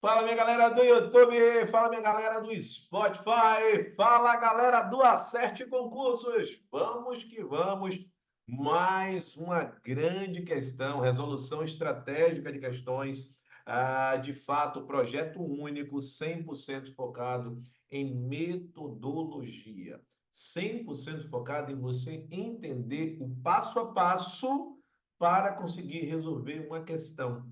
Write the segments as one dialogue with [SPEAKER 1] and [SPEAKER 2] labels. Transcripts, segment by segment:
[SPEAKER 1] Fala, minha galera do YouTube, fala, minha galera do Spotify, fala, galera do Acerte Concursos. Vamos que vamos. Mais uma grande questão, resolução estratégica de questões. De fato, projeto único, 100% focado em metodologia. 100% focado em você entender o passo a passo para conseguir resolver uma questão.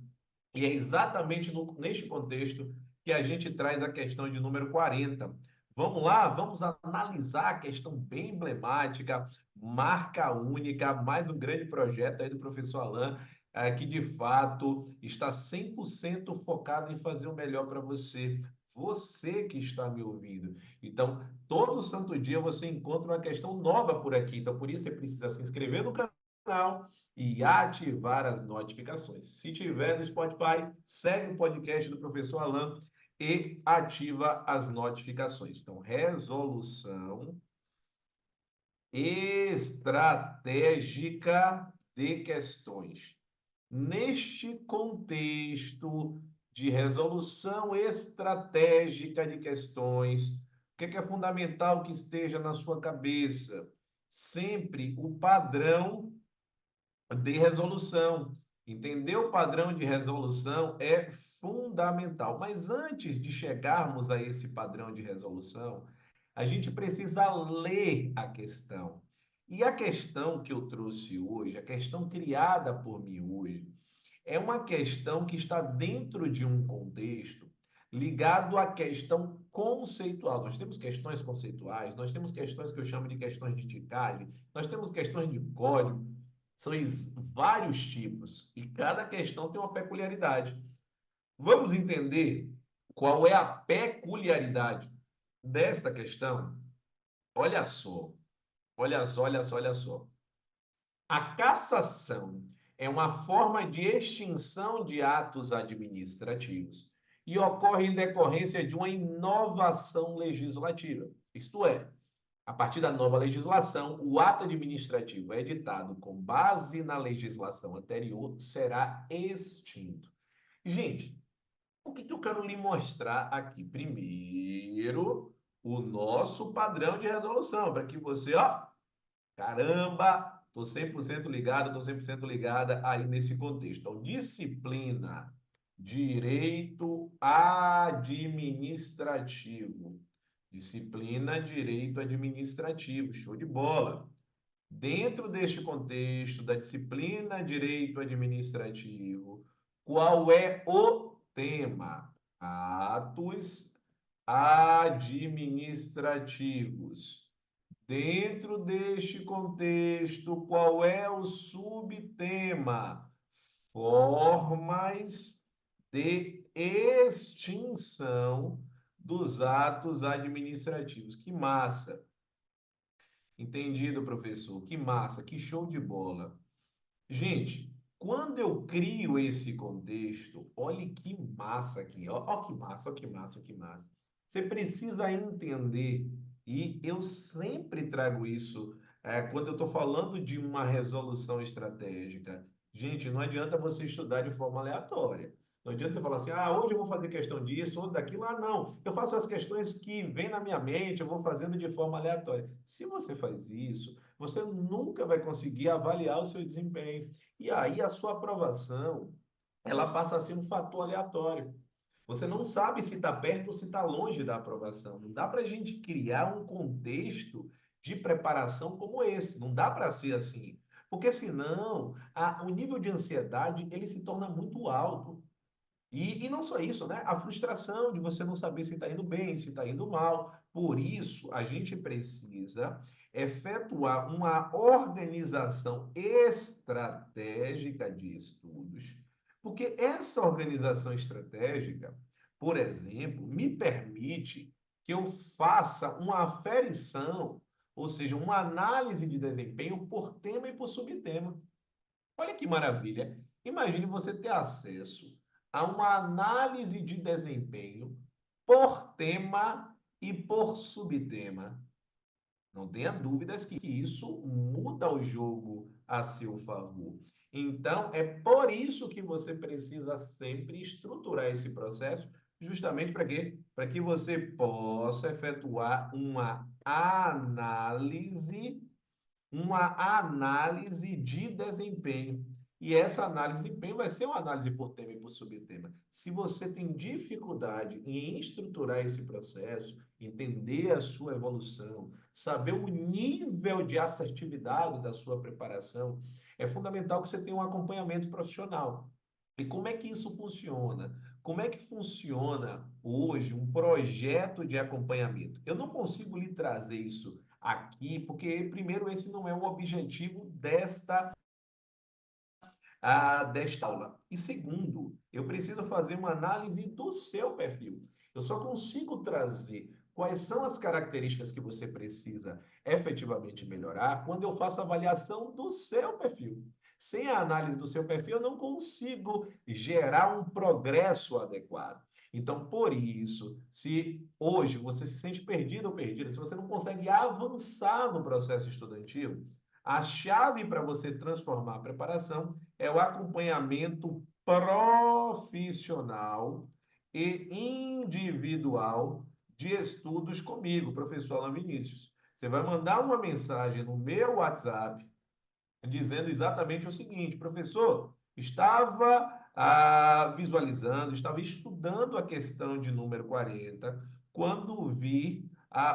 [SPEAKER 1] E é exatamente neste contexto que a gente traz a questão de número 40. Vamos lá, vamos analisar a questão bem emblemática, marca única, mais um grande projeto aí do professor Alain, que de fato está 100% focado em fazer o melhor para você. Você que está me ouvindo. Então, todo santo dia você encontra uma questão nova por aqui. Então, por isso você precisa se inscrever no canal e ativar as notificações. Se tiver no Spotify, segue o podcast do professor Alan e ativa as notificações. Então, resolução estratégica de questões. Neste contexto de resolução estratégica de questões, o que é fundamental que esteja na sua cabeça? Sempre o padrão de resolução. Entender o padrão de resolução é fundamental. Mas antes de chegarmos a esse padrão de resolução, a gente precisa ler a questão. E a questão que eu trouxe hoje, a questão criada por mim hoje, é uma questão que está dentro de um contexto ligado à questão conceitual. Nós temos questões conceituais, nós temos questões que eu chamo de questões de ticagem, nós temos questões de código, são vários tipos e cada questão tem uma peculiaridade. Vamos entender qual é a peculiaridade desta questão? Olha só, olha só, olha só, olha só. A cassação é uma forma de extinção de atos administrativos e ocorre em decorrência de uma inovação legislativa. Isto é, a partir da nova legislação, o ato administrativo editado com base na legislação anterior será extinto. Gente, o que eu quero lhe mostrar aqui? Primeiro, o nosso padrão de resolução, para que você, ó, caramba, estou 100% ligado, estou 100% ligada aí nesse contexto. Então, disciplina, direito administrativo. Disciplina, direito administrativo. Show de bola. Dentro deste contexto da disciplina, direito administrativo, qual é o tema? Atos administrativos. Dentro deste contexto, qual é o subtema? Formas de extinção dos atos administrativos. Que massa! Entendido, professor? Que massa, que show de bola. Gente, quando eu crio esse contexto, olhe que massa aqui, ó que massa, ó que massa, ó que massa. Você precisa entender, e eu sempre trago isso quando eu estou falando de uma resolução estratégica. Gente, não adianta você estudar de forma aleatória. Não adianta você falar assim, hoje eu vou fazer questão disso, ou daquilo. Não. Eu faço as questões que vêm na minha mente, eu vou fazendo de forma aleatória. Se você faz isso, você nunca vai conseguir avaliar o seu desempenho. E aí a sua aprovação, ela passa a ser um fator aleatório. Você não sabe se está perto ou se está longe da aprovação. Não dá para a gente criar um contexto de preparação como esse. Não dá para ser assim. Porque senão o nível de ansiedade ele se torna muito alto. E não só isso, né? A frustração de você não saber se está indo bem, se está indo mal. Por isso, a gente precisa efetuar uma organização estratégica de estudos, porque essa organização estratégica, por exemplo, me permite que eu faça uma aferição, ou seja, uma análise de desempenho por tema e por subtema. Olha que maravilha! Imagine você ter acesso a uma análise de desempenho por tema e por subtema. Não tenha dúvidas que isso muda o jogo a seu favor. Então, é por isso que você precisa sempre estruturar esse processo Justamente para quê? Para que você possa efetuar uma análise de desempenho. E essa análise de desempenho vai ser uma análise por tema e por subtema. Se você tem dificuldade em estruturar esse processo, entender a sua evolução, saber o nível de assertividade da sua preparação, é fundamental que você tenha um acompanhamento profissional. E como é que isso funciona? Como é que funciona hoje um projeto de acompanhamento? Eu não consigo lhe trazer isso aqui, porque, primeiro, esse não é o objetivo desta aula. E, segundo, eu preciso fazer uma análise do seu perfil. Eu só consigo trazer quais são as características que você precisa efetivamente melhorar quando eu faço a avaliação do seu perfil. Sem a análise do seu perfil, eu não consigo gerar um progresso adequado. Então, por isso, se hoje você se sente perdido ou perdida, se você não consegue avançar no processo estudantil, a chave para você transformar a preparação é o acompanhamento profissional e individual de estudos comigo, professor Alan Vinícius. Você vai mandar uma mensagem no meu WhatsApp dizendo exatamente o seguinte: professor, estava visualizando, estava estudando a questão de número 40, quando vi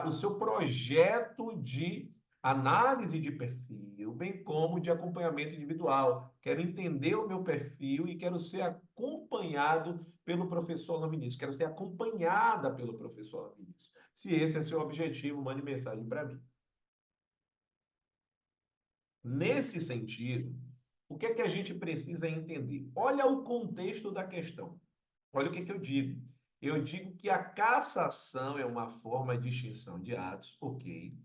[SPEAKER 1] o seu projeto de análise de perfil, bem como de acompanhamento individual. Quero entender o meu perfil e quero ser acompanhado pelo professor Alan Vinícius. Quero ser acompanhada pelo professor Alan Vinícius. Se esse é seu objetivo, mande mensagem para mim. Nesse sentido, o que é que a gente precisa entender? Olha o contexto da questão. Olha o que é que eu digo. Eu digo que a cassação é uma forma de extinção de atos, ok.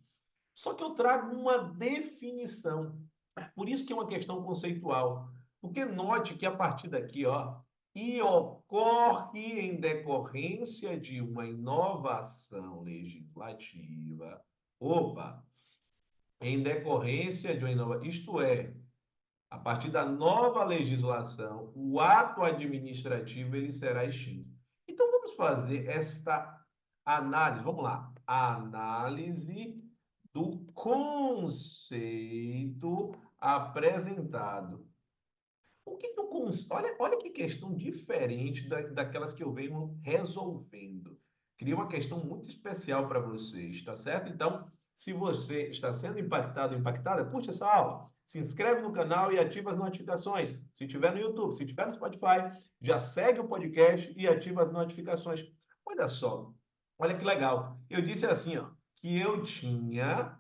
[SPEAKER 1] Só que eu trago uma definição. Por isso que é uma questão conceitual. Porque note que a partir daqui, ó, e ocorre em decorrência de uma inovação legislativa. Opa! Em decorrência de uma inovação, isto é, a partir da nova legislação, o ato administrativo ele será extinto. Então vamos fazer esta análise, vamos lá, a análise do conceito apresentado. O que que o olha que questão diferente daquelas que eu venho resolvendo. Cria uma questão muito especial para vocês, tá certo? Então, se você está sendo impactado ou impactada, curte essa aula. Se inscreve no canal e ativa as notificações. Se estiver no YouTube, se estiver no Spotify, já segue o podcast e ativa as notificações. Olha só, olha que legal. Eu disse assim, ó, que eu tinha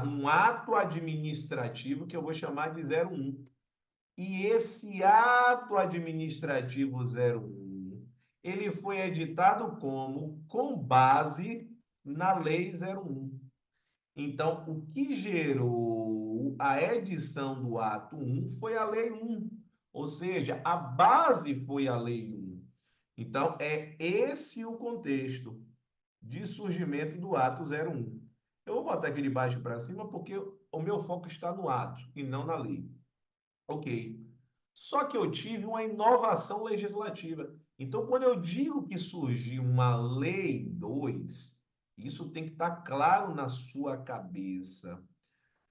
[SPEAKER 1] um ato administrativo que eu vou chamar de 01. E esse ato administrativo 01, ele foi editado como com base na Lei 01. Então, o que gerou a edição do ato 1 foi a Lei 1, ou seja, a base foi a Lei 1. Então, é esse o contexto de surgimento do ato 01. Eu vou botar aqui de baixo para cima porque o meu foco está no ato e não na lei. Ok. Só que eu tive uma inovação legislativa. Então, quando eu digo que surgiu uma Lei 2, isso tem que estar claro na sua cabeça.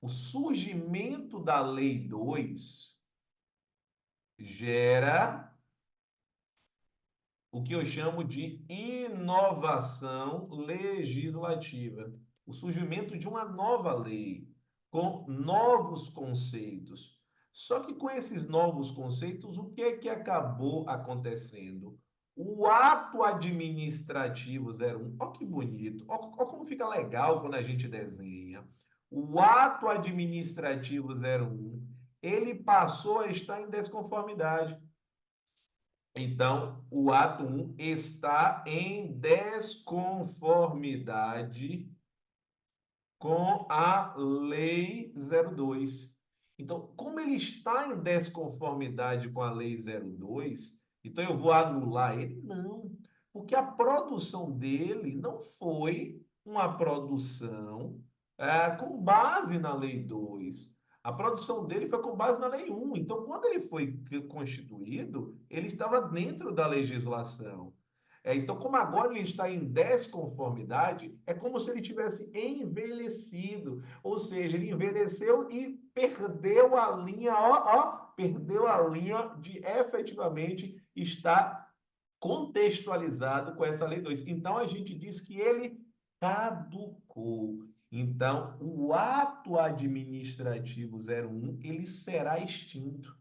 [SPEAKER 1] O surgimento da Lei 2 gera o que eu chamo de inovação legislativa. O surgimento de uma nova lei, com novos conceitos. Só que com esses novos conceitos, o que é que acabou acontecendo? O ato administrativo 01, olha que bonito, olha como fica legal quando a gente desenha. O ato administrativo 01, ele passou a estar em desconformidade. Então, o ato 1 está em desconformidade com a Lei 02. Então, como ele está em desconformidade com a Lei 02, então eu vou anular ele? Não, porque a produção dele não foi uma produção com base na Lei 2. A produção dele foi com base na Lei 1. Então, quando ele foi constituído, ele estava dentro da legislação. Então, como agora ele está em desconformidade, é como se ele tivesse envelhecido, ou seja, ele envelheceu e perdeu a linha, perdeu a linha de efetivamente estar contextualizado com essa lei 2. Então, a gente diz que ele caducou. Então, o ato administrativo 01, ele será extinto.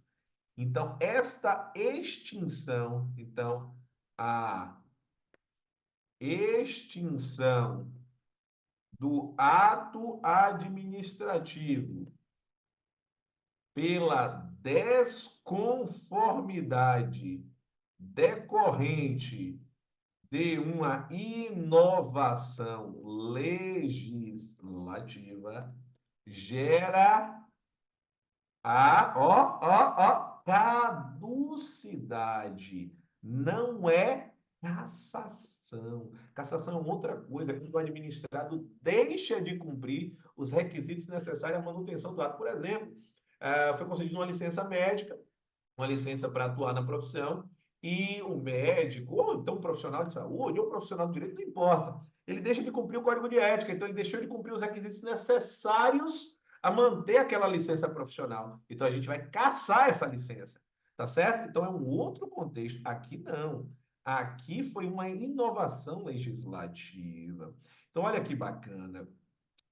[SPEAKER 1] Então, esta extinção, então, a extinção do ato administrativo pela desconformidade decorrente de uma inovação legislativa gera caducidade. Não é cassação. Cassação é outra coisa, quando o administrado deixa de cumprir os requisitos necessários à manutenção do ato. Por exemplo, foi concedida uma licença médica, uma licença para atuar na profissão, e o médico, ou então um profissional de saúde, ou um profissional de direito, não importa. Ele deixa de cumprir o código de ética, então ele deixou de cumprir os requisitos necessários a manter aquela licença profissional. Então a gente vai cassar essa licença, tá certo? Então é um outro contexto. Aqui não. Aqui foi uma inovação legislativa. Então olha que bacana.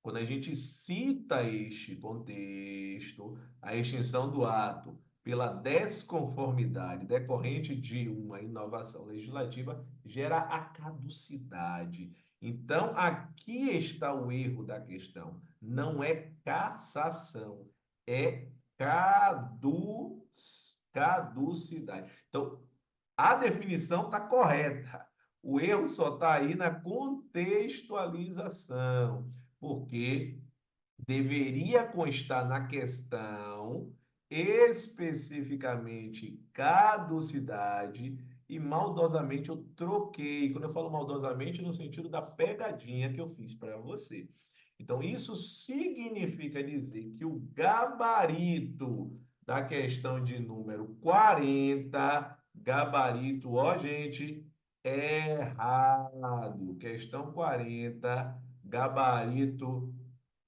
[SPEAKER 1] Quando a gente cita este contexto, a extinção do ato pela desconformidade decorrente de uma inovação legislativa gera a caducidade. Então, aqui está o erro da questão. Não é cassação, é caducidade. Então, a definição está correta. O erro só está aí na contextualização, porque deveria constar na questão especificamente caducidade e maldosamente eu troquei. Quando eu falo maldosamente, no sentido da pegadinha que eu fiz para você. Então, isso significa dizer que o gabarito da questão de número 40, gabarito, ó, gente, errado. Questão 40, gabarito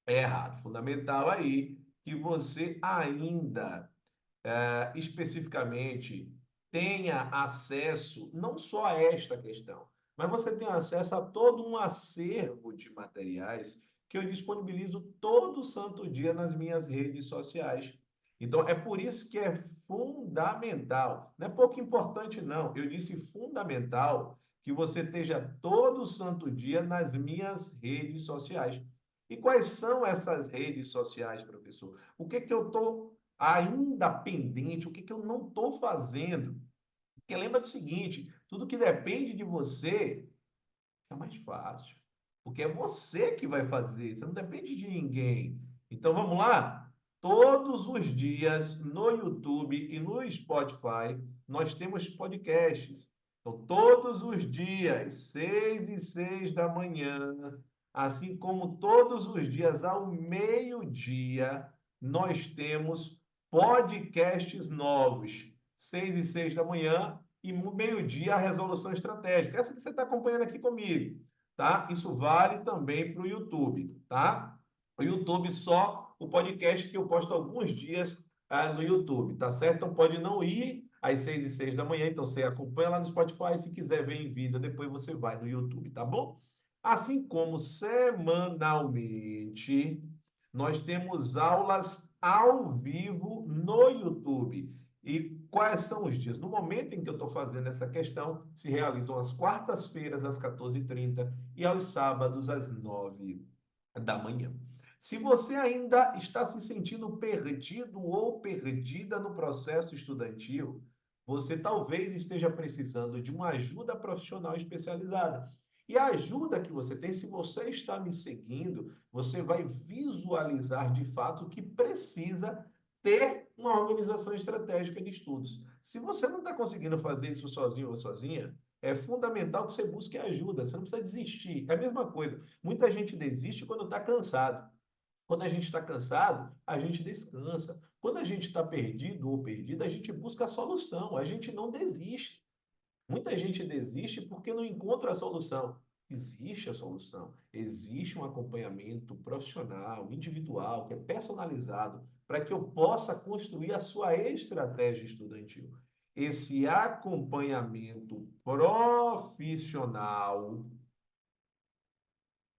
[SPEAKER 1] errado. Fundamental aí que você ainda especificamente tenha acesso não só a esta questão, mas você tenha acesso a todo um acervo de materiais que eu disponibilizo todo santo dia nas minhas redes sociais. Então, é por isso que é fundamental, não é pouco importante, não. Eu disse fundamental que você esteja todo santo dia nas minhas redes sociais. E quais são essas redes sociais, professor? O que que eu estou ainda pendente? O que que eu não estou fazendo? Porque lembra do seguinte, tudo que depende de você é mais fácil. Porque é você que vai fazer, você não depende de ninguém. Então vamos lá? Todos os dias no YouTube e no Spotify, nós temos podcasts. Então, todos os dias, 6h06 da manhã, assim como todos os dias ao meio-dia, nós temos podcasts novos. 6h06 da manhã e meio-dia a resolução estratégica. Essa que você está acompanhando aqui comigo, tá? Isso vale também para o YouTube, tá? O YouTube só o podcast que eu posto alguns dias no YouTube, tá certo? Então pode não ir às 6h06 da manhã, então você acompanha lá no Spotify, se quiser ver em vida, depois você vai no YouTube, tá bom? Assim como semanalmente, nós temos aulas ao vivo no YouTube. E quais são os dias? No momento em que eu estou fazendo essa questão, se realizam às quartas-feiras, às 14h30 e aos sábados, às 9 da manhã. Se você ainda está se sentindo perdido ou perdida no processo estudantil, você talvez esteja precisando de uma ajuda profissional especializada. E a ajuda que você tem, se você está me seguindo, você vai visualizar de fato que precisa ter uma organização estratégica de estudos. Se você não está conseguindo fazer isso sozinho ou sozinha, é fundamental que você busque ajuda. Você não precisa desistir. É a mesma coisa. Muita gente desiste quando está cansado. Quando a gente está cansado, a gente descansa. Quando a gente está perdido ou perdida, a gente busca a solução. A gente não desiste. Muita gente desiste porque não encontra a solução. Existe a solução. Existe um acompanhamento profissional, individual, que é personalizado, para que eu possa construir a sua estratégia estudantil. Esse acompanhamento profissional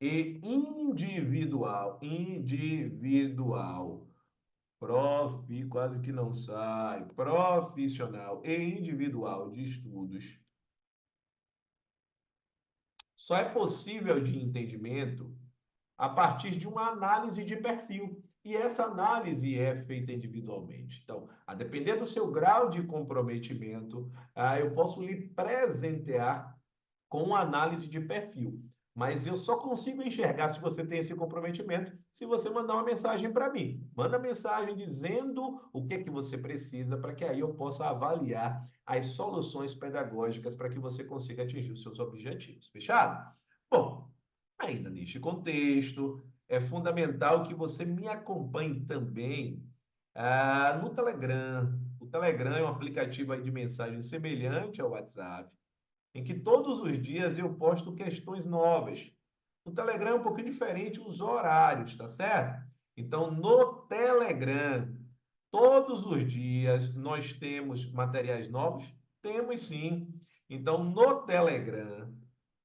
[SPEAKER 1] e individual, quase que não sai, profissional e individual de estudos, só é possível de entendimento a partir de uma análise de perfil. E essa análise é feita individualmente. Então, a depender do seu grau de comprometimento, eu posso lhe presentear com análise de perfil. Mas eu só consigo enxergar se você tem esse comprometimento se você mandar uma mensagem para mim. Manda mensagem dizendo o que é que você precisa para que aí eu possa avaliar as soluções pedagógicas para que você consiga atingir os seus objetivos. Fechado? Bom, ainda neste contexto, é fundamental que você me acompanhe também no Telegram. O Telegram é um aplicativo aí de mensagem semelhante ao WhatsApp, em que todos os dias eu posto questões novas. No Telegram é um pouquinho diferente os horários, tá certo? Então, no Telegram, todos os dias nós temos materiais novos? Temos sim. Então, no Telegram,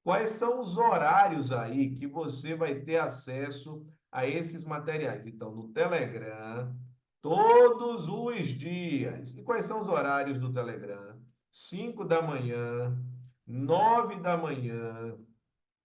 [SPEAKER 1] quais são os horários aí que você vai ter acesso a esses materiais? Então, no Telegram, todos os dias. E quais são os horários do Telegram? 5 da manhã, 9 da manhã,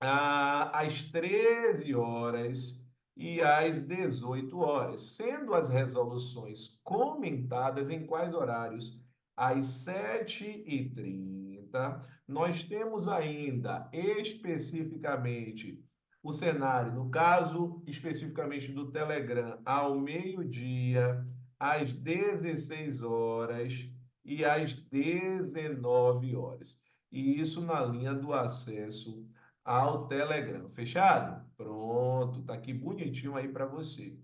[SPEAKER 1] às 13 horas e às 18 horas, sendo as resoluções comentadas em quais horários? Às 7h30. Nós temos ainda especificamente o cenário, no caso especificamente do Telegram, ao meio-dia, às 16 horas e às 19 horas. E isso na linha do acesso ao Telegram. Fechado? Pronto, tá aqui bonitinho aí para você.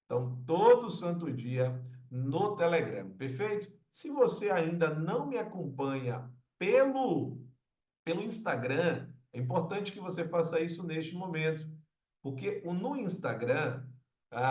[SPEAKER 1] Então, todo santo dia no Telegram, perfeito? Se você ainda não me acompanha pelo Instagram, é importante que você faça isso neste momento, porque no Instagram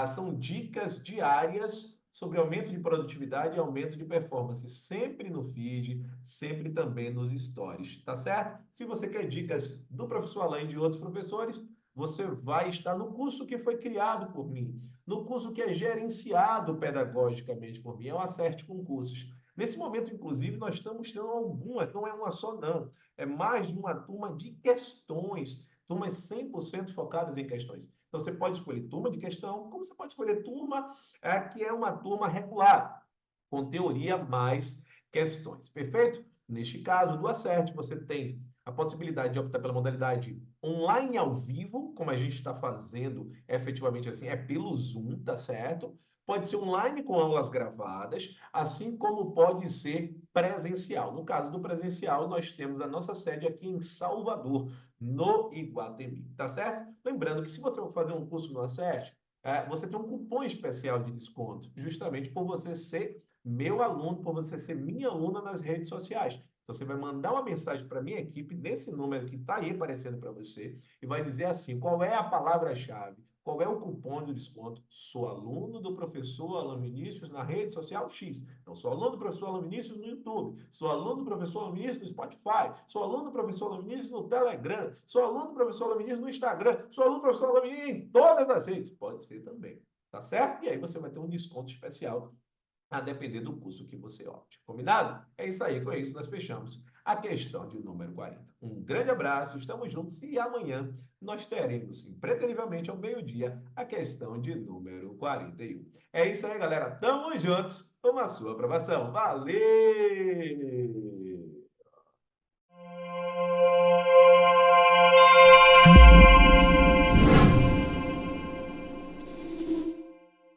[SPEAKER 1] são dicas diárias sobre aumento de produtividade e aumento de performance, sempre no feed, sempre também nos stories, tá certo? Se você quer dicas do professor Alain e de outros professores, você vai estar no curso que foi criado por mim, no curso que é gerenciado pedagogicamente por mim, é o Acerte Concursos. Nesse momento, inclusive, nós estamos tendo algumas, não é uma só, não. É mais de uma turma de questões, turmas 100% focadas em questões. Então, você pode escolher turma de questão, como você pode escolher turma que é uma turma regular, com teoria mais questões. Perfeito? Neste caso do Acerte, você tem a possibilidade de optar pela modalidade online ao vivo, como a gente está fazendo efetivamente assim, é pelo Zoom, tá certo? Pode ser online com aulas gravadas, assim como pode ser presencial. No caso do presencial, nós temos a nossa sede aqui em Salvador, no Iguatemi, tá certo? Lembrando que se você for fazer um curso no Acerte, você tem um cupom especial de desconto, justamente por você ser meu aluno, por você ser minha aluna nas redes sociais. Então, você vai mandar uma mensagem para a minha equipe nesse número que está aí aparecendo para você e vai dizer assim, qual é a palavra-chave, qual é o cupom de desconto? Sou aluno do professor Alan Vinícius na rede social X. Então, sou aluno do professor Alan Vinícius no YouTube. Sou aluno do professor Alan Vinícius no Spotify. Sou aluno do professor Alan Vinícius no Telegram. Sou aluno do professor Alan Vinícius no Instagram. Sou aluno do professor Alan Vinícius em todas as redes. Pode ser também. Tá certo? E aí você vai ter um desconto especial a depender do curso que você opte. Combinado? É isso aí. Com isso, nós fechamos a questão de número 40. Um grande abraço, estamos juntos e amanhã nós teremos, impreterivelmente ao meio-dia, a questão de número 41. É isso aí, galera. Tamo juntos. Toma a sua aprovação. Valeu!